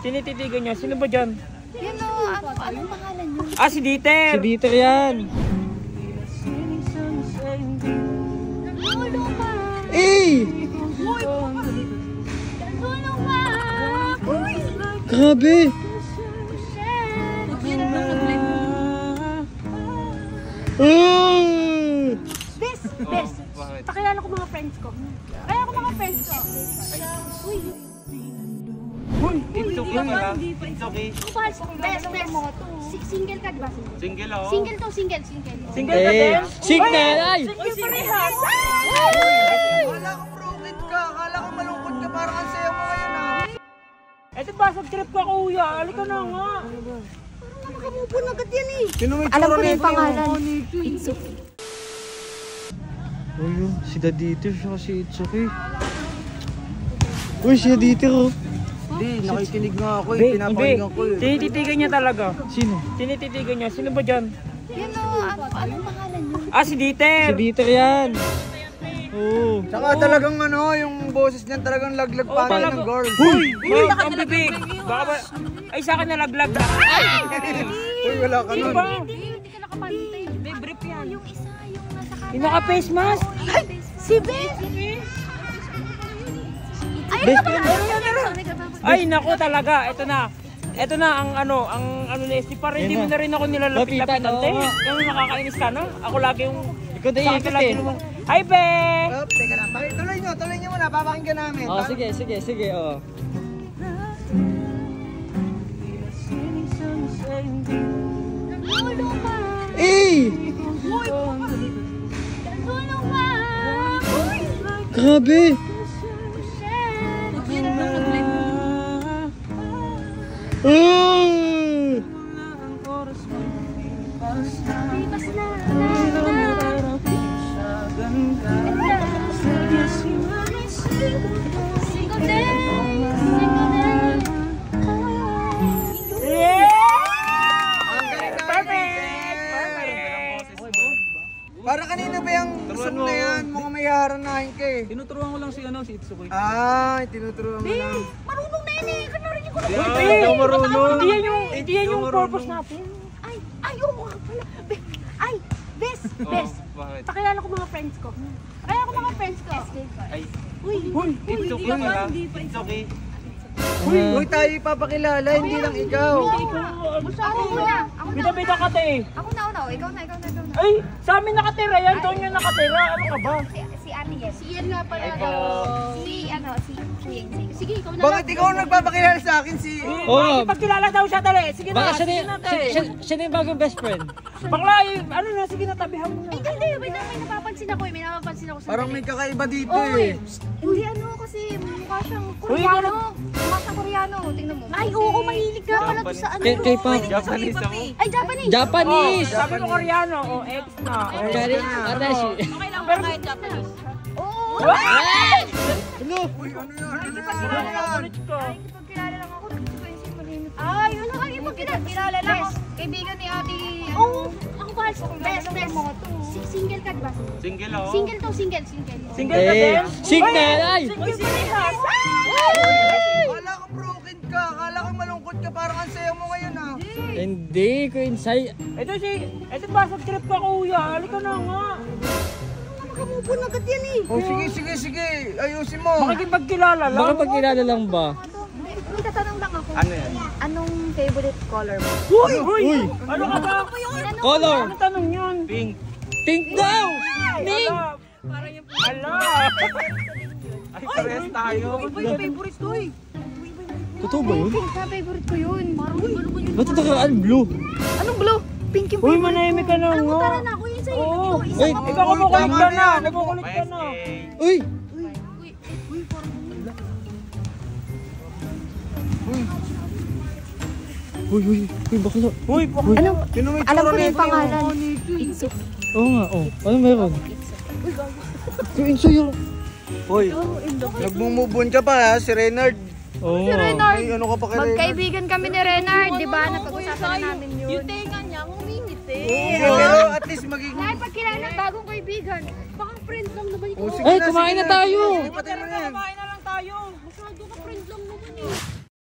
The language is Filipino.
Tinititigan niya. Sino ba dyan? Yan o, anong pangalan niyo? Ah, si Dieter! Si Dieter yan! Tulong ka! Eh! Tulong ka! Uy! Grabe! Bes! Pakilala ko mga friends ko. Kaya ako mga friends ko. Uy! It's okay ha? It's okay. Bes! Single ka, diba? Single ako? Single to, single. Single ka din? Signal! Ay! Single parehas! Akala ko broken ka, akala ko malungkot ka, parang ang saya mo ngayon ha. Eto ba, trip ka kuya. Halika na nga. Nakamupon agad yan eh. Sino may Alam ko tsura na yung nito? pangalan. Itsuki. Uy, si Dieter siya si Itsuki. Uy, si Dieter oh. Hindi, nakikinig nga ako eh, pinapakinggan ko eh. Tinititigan niya talaga. Sino? Tinititigan niya. Sino ba dyan? Yan o, anong pangalan niyo? Ah, si Dieter! Si Dieter yan! Oo. Tsaka talagang ano, yung boses niyan talagang laglag Oo, pa talaga. ng girls. Uy! Ang bibig! Baka ba? Ay, sa akin nalaglag na. Ay! Uy, wala ka Sino nun. ba? Hindi ka nakapantay. May brief yan. Yung isa, yung nasa kanan. Yung naka-face mask? Si Bes! Best Ay, naku talaga. Ito na ang ano ni Esti. Para hindi mo na rin ako nilalapit-lapitan. Lapitan, oo nga. Yung nakakainis ka, no? Ako lagi yung... Ikaw na sa akin iikot lagi eh. yung- Hi, Be! Oh, teka lang, tuloy nyo muna, papakinggan namin. Oh, sige, oh. Tulong ka! Eh! Tulong ka! Uy! Grabe! Bibas na! Single day! Para kanina ba yung song na yan? Mukhang may haranahin ka eh. Tinuturuan ko lang si Itsuki. Ay, tinuturuan mo lang. Marunong na yun eh! Kanarinig ko na! Hindi ako marunong. Hindi yan yung purpose natin. Ay, oo nga pala. Ay, Bes! Pakilala ko mga friends ko. Kaya ako mga friends ko. Uy! It's okay ha? It's okay. Uy, tayo ipapakilala, hindi lang ikaw. Ako muna! Bida-bida ka te. Ako na. Ikaw na. Ay, sa amin nakatira yan. Doon yung nakatira. Ano ka ba? Si Ani yan. Si Ian nga pala. Si sige, ikaw na. Bakit ikaw ang nagpapakilala sa akin si... Oo. Pagkilala daw siya dali. Sige na. Baka siya Sige na te. na yung bagong best friend. Bakla, ano na. Sige na, tabihan mo na. Hindi, may napapansin ako. May napapansin ako sa Parang may kakaiba dito eh. Hindi kasi mukha siyang Koreano. Mukha siyang Koreano. Tingnan mo. Ay, oo, mahilig ka pala to sa ano. K-pop. Japanese ako. Ay, Japanese. Japanese! Sabi ko Koreano. O, ex na. Kari, Atashi. Okay lang ba kahit Japanese? Oo. Ano? Uy, ano yan? Kilala lang ulit ko. Pagkilala lang ako. Ay, wala kayo magkilala lang ako. Kaibigan ni Ate. Oo. Ako ba? Best. Single ka, diba? Single ako. Single to, single. Single ka din? Signal! Ay! Single parehas. Akala ko broken ka, akala ko malungkot ka, parang ang saya mo ngayon ha. Hindi ko insay. Ito ba, sa trip ka kuya. Halika na nga. Nakamupon agad yan eh. Oh, sige, ayusin mo. Makikipagkilala lang. Baka pagkilala lang ba? May tatanong lang ako. Ano yan? Anong favorite color mo? Uy! Ano ka ba? Color! Ano tanong yun? Pink. Pink daw! Pink! Ala! Ay, pares tayo. Favorite ko eh. Totoo ba yun? Pink na favorite ko yun. Ba't ito ka blue? Anong blue? Pink yung Uy, favorite. manahimik ka na Alam mo, nga. tara na. Ako yun sa'yo. Oo. Uy! Ikaw kumukulit ka na. Nagkukulit ka na. Uy! Uy, bakla. Uy, Ano? Sino may Alam tsura ko na yung nito? pangalan. Itsuki. Oo nga, oh. Ano meron? Yung inso yung... Hoy, nagmumubon ka pa ha, si Reynard. Oo. Renard. Ay, ano ka pa kay Reynard? Magkaibigan kami ni Renard, di ba? Napag-usapan na namin yun. Yung tenga niya, ngumingiti. Pero at least magiging... Dahil pagkilala ng bagong kaibigan, baka friend lang naman ikaw. Oh, sige Ay, na, kumain sige na tayo. Lipatin mo na yan. kumain na lang tayo. Masyado ka friend lang naman.